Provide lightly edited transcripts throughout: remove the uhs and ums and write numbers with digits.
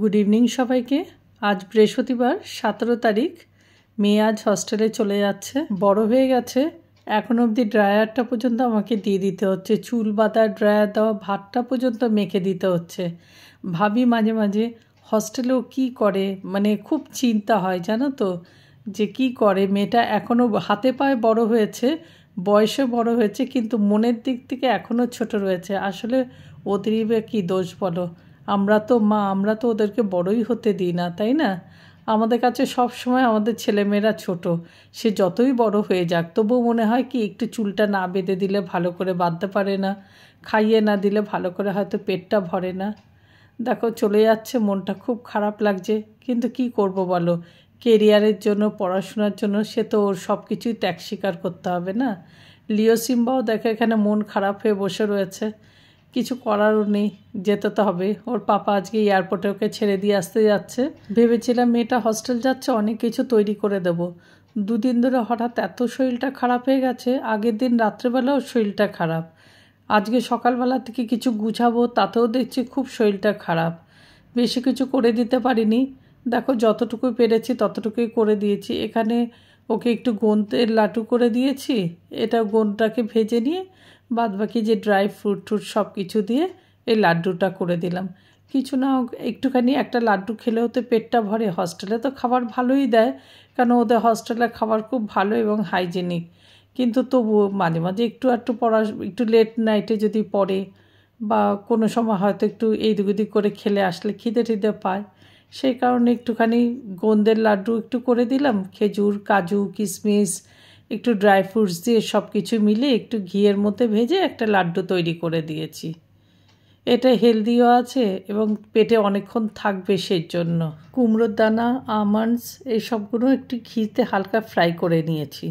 Good evening সবাইকে। আজ বৃহস্পতিবার 17 তারিখ। মেয়ে আজ হস্টেলে চলে যাচ্ছে, বড় হয়ে গেছে। এখন অবধি ড্রায়ারটা পর্যন্ত আমাকে দিয়ে দিতে হচ্ছে, চুল বাঁধা, ড্রায়ার দেওয়া, ভাতটা পর্যন্ত মেখে দিতে হচ্ছে। ভাবি মাঝে মাঝে হস্টেলেও কি করে, মানে খুব চিন্তা হয় জানো তো, যে কি করে মেয়েটা। এখনও হাতে পায়ে বড় হয়েছে, বয়সে বড় হয়েছে, কিন্তু মনের দিক থেকে এখনও ছোট রয়েছে। আসলে ওদেরই বা কী দোষ বলো? আমরা তো মা, আমরা তো ওদেরকে বড়ই হতে দিই না, তাই না? আমাদের কাছে সব সময় আমাদের ছেলেমেয়েরা ছোট। সে যতই বড় হয়ে যাক, তবুও মনে হয় কি একটু চুলটা না বেঁধে দিলে ভালো করে বাঁধতে পারে না, খাইয়ে না দিলে ভালো করে হয়তো পেটটা ভরে না। দেখো চলে যাচ্ছে, মনটা খুব খারাপ লাগছে, কিন্তু কি করব বলো? কেরিয়ারের জন্য, পড়াশোনার জন্য সে তো ওর সব কিছুই ত্যাগ স্বীকার করতে হবে না। লিও সিম্বাও দেখো এখানে মন খারাপ হয়ে বসে রয়েছে, কিছু করারও নেই, যেতে তো হবে। ওর পাপা আজকে এয়ারপোর্টে ওকে ছেড়ে দিয়ে আসতে যাচ্ছে। ভেবেছিলাম মেয়েটা হস্টেল যাচ্ছে, অনেক কিছু তৈরি করে দেব। দুদিন ধরে হঠাৎ এত শরীরটা খারাপ হয়ে গেছে, আগের দিন রাত্রেবেলাও শরীরটা খারাপ, আজকে সকালবেলা থেকে কিছু গুছাবো তাতেও দেখছি খুব শরীরটা খারাপ। বেশি কিছু করে দিতে পারিনি, দেখো যতটুকু পেরেছি ততটুকুই করে দিয়েছি। এখানে ওকে একটু গোন্দের লাড্ডু করে দিয়েছি, এটা গোন্দটাকে ভেজে নিয়ে বাদবাকি যে ড্রাই ফ্রুট সব কিছু দিয়ে এই লাড্ডুটা করে দিলাম। কিছু না হোক একটুখানি একটা লাড্ডু খেলেও তো পেটটা ভরে। হস্টেলে তো খাবার ভালোই দেয়, কারণ ওদের হস্টেলের খাবার খুব ভালো এবং হাইজেনিক, কিন্তু তবুও মাঝে মাঝে একটু একটু লেট নাইটে যদি পড়ে বা কোনো সময় হয়তো একটু এইদিক ওদিক করে খেলে আসলে খিদে পায়, সেই কারণে একটুখানি গোন্দের লাড্ডু একটু করে দিলাম। খেজুর, কাজু, কিশমিশ, একটু ড্রাই ফ্রুটস দিয়ে সব কিছু মিলে একটু ঘিয়ের মধ্যে ভেজে একটা লাড্ডু তৈরি করে দিয়েছি। এটা হেলদিও আছে এবং পেটে অনেকক্ষণ থাকবে, সেই জন্য। কুমড়োর দানা, আমন্ডস এইসবগুলো একটু ঘিতে হালকা ফ্রাই করে নিয়েছি।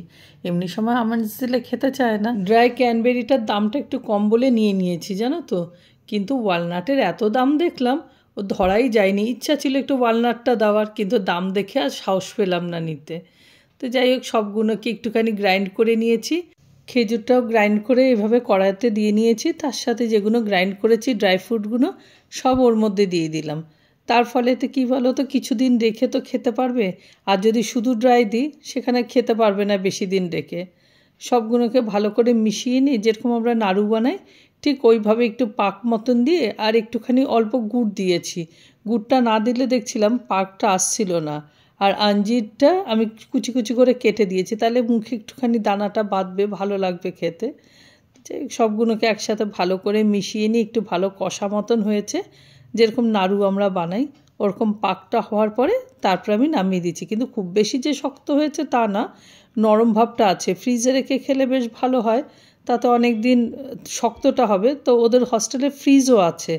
এমনি সময় আমন্ডস দিলে খেতে চায় না। ড্রাই ক্যানবেরিটার দামটা একটু কম বলে নিয়েছি জানো তো, কিন্তু ওয়ালনাটের এত দাম দেখলাম ও ধরাই যায়নি। ইচ্ছা ছিল একটু ওয়ালনাটটা দেওয়ার, কিন্তু দাম দেখে আর সাহস পেলাম না নিতে। তো যাই হোক, সবগুলোকে একটুখানি গ্রাইন্ড করে নিয়েছি। খেজুরটাও গ্রাইন্ড করে এভাবে কড়াইতে দিয়ে নিয়েছি, তার সাথে যেগুলো গ্রাইন্ড করেছি ড্রাই ফ্রুটগুলো সব ওর মধ্যে দিয়ে দিলাম। তার ফলে তো কী বলো তো, কিছুদিন রেখে তো খেতে পারবে। আর যদি শুধু ড্রাই দিই সেখানে খেতে পারবে না বেশি দিন রেখে। সবগুলোকে ভালো করে মিশিয়ে নিয়ে যেরকম আমরা নাড়ু বানাই ঠিক ওইভাবে একটু পাক মতন দিয়ে আর একটুখানি অল্প গুড় দিয়েছি। গুড়টা না দিলে দেখছিলাম পাকটা আসছিল না। আর আঞ্জিরটা আমি কুচি কুচি করে কেটে দিয়েছি, তাহলে মুখে একটুখানি দানাটা বাঁধবে, ভালো লাগবে খেতে। সবগুলোকে একসাথে ভালো করে মিশিয়ে নিয়ে একটু ভালো কষা মতন হয়েছে, যেরকম নাড়ু আমরা বানাই ওরকম পাকটা হওয়ার পরে তারপর আমি নামিয়ে দিচ্ছি। কিন্তু খুব বেশি যে শক্ত হয়েছে তা না, নরম ভাবটা আছে। ফ্রিজে রেখে খেলে বেশ ভালো হয়, তাতে অনেক দিন শক্তটা হবে। তো ওদের হস্টেলে ফ্রিজও আছে,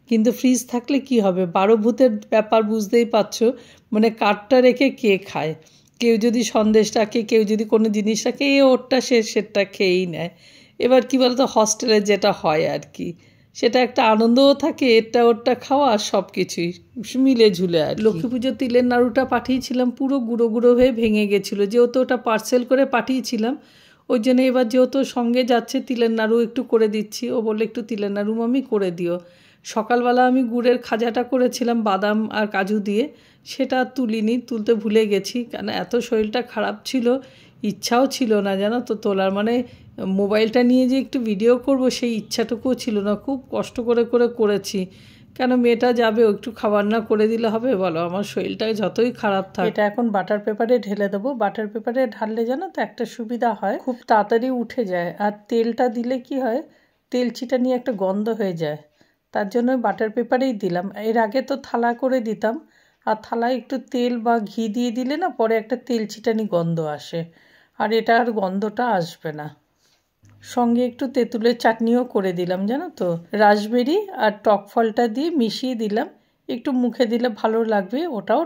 কিন্তু ফ্রিজ থাকলে কি হবে, 12 ভূতের ব্যাপার বুঝতেই পারছো। মানে কাঠটা রেখে কে খায়? কেউ যদি সন্দেশ রাখে, কেউ যদি কোনো জিনিস রাখে, ওরটা সেটা খেয়েই নেয়। এবার কী বলতো, হস্টেলে যেটা হয় আর কি, সেটা একটা আনন্দও থাকে, এটা ওরটা খাওয়া আর সব কিছুই মিলে ঝুলে। আর লক্ষ্মী পুজোর তিলের নাড়ুটা পাঠিয়েছিলাম, পুরো গুঁড়ো গুঁড়ো হয়ে ভেঙে গেছিলো, যেহেতু ওটা পার্সেল করে পাঠিয়েছিলাম। ওই জন্য এবার যেহেতু সঙ্গে যাচ্ছে তিলের নাড়ু একটু করে দিচ্ছি। ও বললে একটু তিলের নাড়ু মামি করে দিও। সকালবেলা আমি গুড়ের খাজাটা করেছিলাম বাদাম আর কাজু দিয়ে, সেটা তুলিনি, তুলতে ভুলে গেছি, কেন এত শরীরটা খারাপ ছিল, ইচ্ছাও ছিল না জানো তো তোলার। মানে মোবাইলটা নিয়ে যে একটু ভিডিও করব সেই ইচ্ছাটুকুও ছিল না। খুব কষ্ট করে করেছি, কেন মেয়েটা যাবে, একটু খাবার না করে দিলে হবে বলো? আমার শরীরটা যতই খারাপ থাকে। এটা এখন বাটার পেপারে ঢেলে দেবো। বাটার পেপারে ঢাললে জানো তো একটা সুবিধা হয়, খুব তাড়াতাড়ি উঠে যায়। আর তেলটা দিলে কি হয়, তেল চিটা নিয়ে একটা গন্ধ হয়ে যায়, তার জন্য বাটার পেপারেই দিলাম। এর আগে তো থালা করে দিতাম, আর থালায় একটু তেল বা ঘি দিয়ে দিলে না পরে একটা তেল চিটানি গন্ধ আসে, আর এটা আর গন্ধটা আসবে না। সঙ্গে একটু তেঁতুলের চাটনিও করে দিলাম জানো তো, রাসবেরি আর টক ফলটা দিয়ে মিশিয়ে দিলাম, একটু মুখে দিলে ভালো লাগবে। ওটাও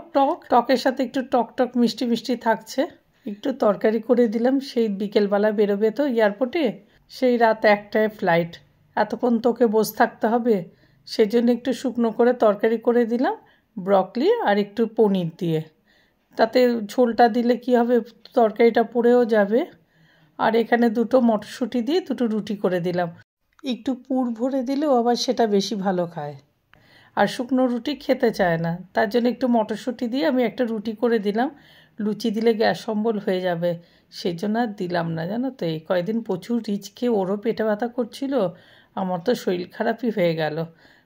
টকের সাথে একটু টক মিষ্টি মিষ্টি থাকছে। একটু তরকারি করে দিলাম, সেই বিকেলবেলা বেরোবে তো এয়ারপোর্টে, সেই রাত 1টায় ফ্লাইট, এতক্ষণ তোকে বসে থাকতে হবে, সেজন্য একটু শুকনো করে তরকারি করে দিলাম, ব্রকলি আর একটু পনির দিয়ে। তাতে ঝোলটা দিলে কি হবে, তরকারিটা পুড়েও যাবে। আর এখানে 2টো মটরশুঁটি দিয়ে 2টো রুটি করে দিলাম, একটু পুর ভরে দিলেও আবার সেটা বেশি ভালো খায়। আর শুকনো রুটি খেতে চায় না, তার জন্য একটু মটরশুঁটি দিয়ে আমি একটা রুটি করে দিলাম। লুচি দিলে গ্যাস অম্বল হয়ে যাবে, সেই জন্য আর দিলাম না। জানো তো, এই কয়েকদিন প্রচুর রিচ খেয়ে ওরও পেটে ব্যথা করছিল, আমার তো শরীর খারাপই হয়ে গেল।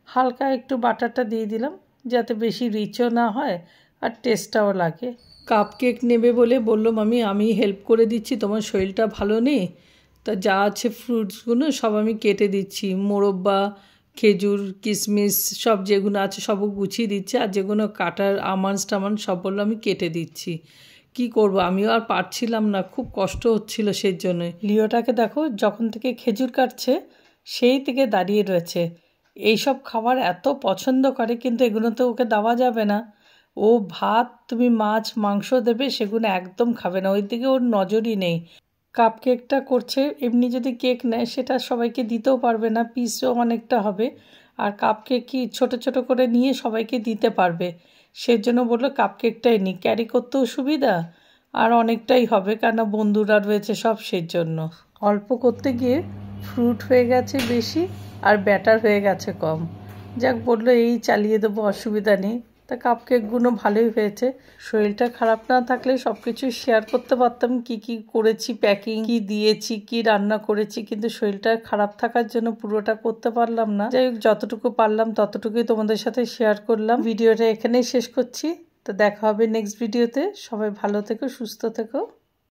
হালকা একটু বাটারটা দিয়ে দিলাম যাতে বেশি রিচও না হয় আর টেস্টটাও লাগে। কাপ কেক নেবে বলে বললো মামি আমি হেল্প করে দিচ্ছি, তোমার শরীরটা ভালো নেই। তা যা আছে ফ্রুটসগুলো সব আমি কেটে দিচ্ছি, মোরব্বা, খেজুর, কিশমিশ সব যেগুলো আছে সব গুছিয়ে দিচ্ছি, আর যেগুলো কাটার আমন্ডস টামন্ডস সব বললো আমি কেটে দিচ্ছি। কি করব, আমিও আর পারছিলাম না, খুব কষ্ট হচ্ছিল। সেই জন্যই লিওটাকে দেখো, যখন থেকে খেজুর কাটছে সেই থেকে দাঁড়িয়ে রয়েছে। এইসব খাবার এত পছন্দ করে, কিন্তু এগুলো তো ওকে দেওয়া যাবে না। ও ভাত, তুমি মাছ মাংস দেবে সেগুলো একদম খাবে না, ওই দিকে ওর নজরই নেই। কাপ কেকটা করছে, এমনি যদি কেক নেয় সেটা সবাইকে দিতেও পারবে না, পিসও অনেকটা হবে। আর কাপ কেক কি ছোটো ছোটো করে নিয়ে সবাইকে দিতে পারবে, সেজন্য বললো কাপ কেকটাই নিই, ক্যারি করতেও সুবিধা আর অনেকটাই হবে, কেন বন্ধুরা রয়েছে সব। সেজন্য অল্প করতে গিয়ে ফ্রুট হয়ে গেছে বেশি আর ব্যাটার হয়ে গেছে কম। যাক, বললো এই চালিয়ে দেবো, অসুবিধা নেই। তা কাপ কেকগুলো ভালোই হয়েছে। শরীরটা খারাপ না থাকলে সব কিছু শেয়ার করতে পারতাম, কি কি করেছি, প্যাকিং কি দিয়েছি, কি রান্না করেছি, কিন্তু শরীরটা খারাপ থাকার জন্য পুরোটা করতে পারলাম না। যাই হোক, যতটুকু পারলাম ততটুকুই তোমাদের সাথে শেয়ার করলাম। ভিডিওটা এখানেই শেষ করছি, তো দেখা হবে নেক্সট ভিডিওতে। সবাই ভালো থেকো, সুস্থ থেকো।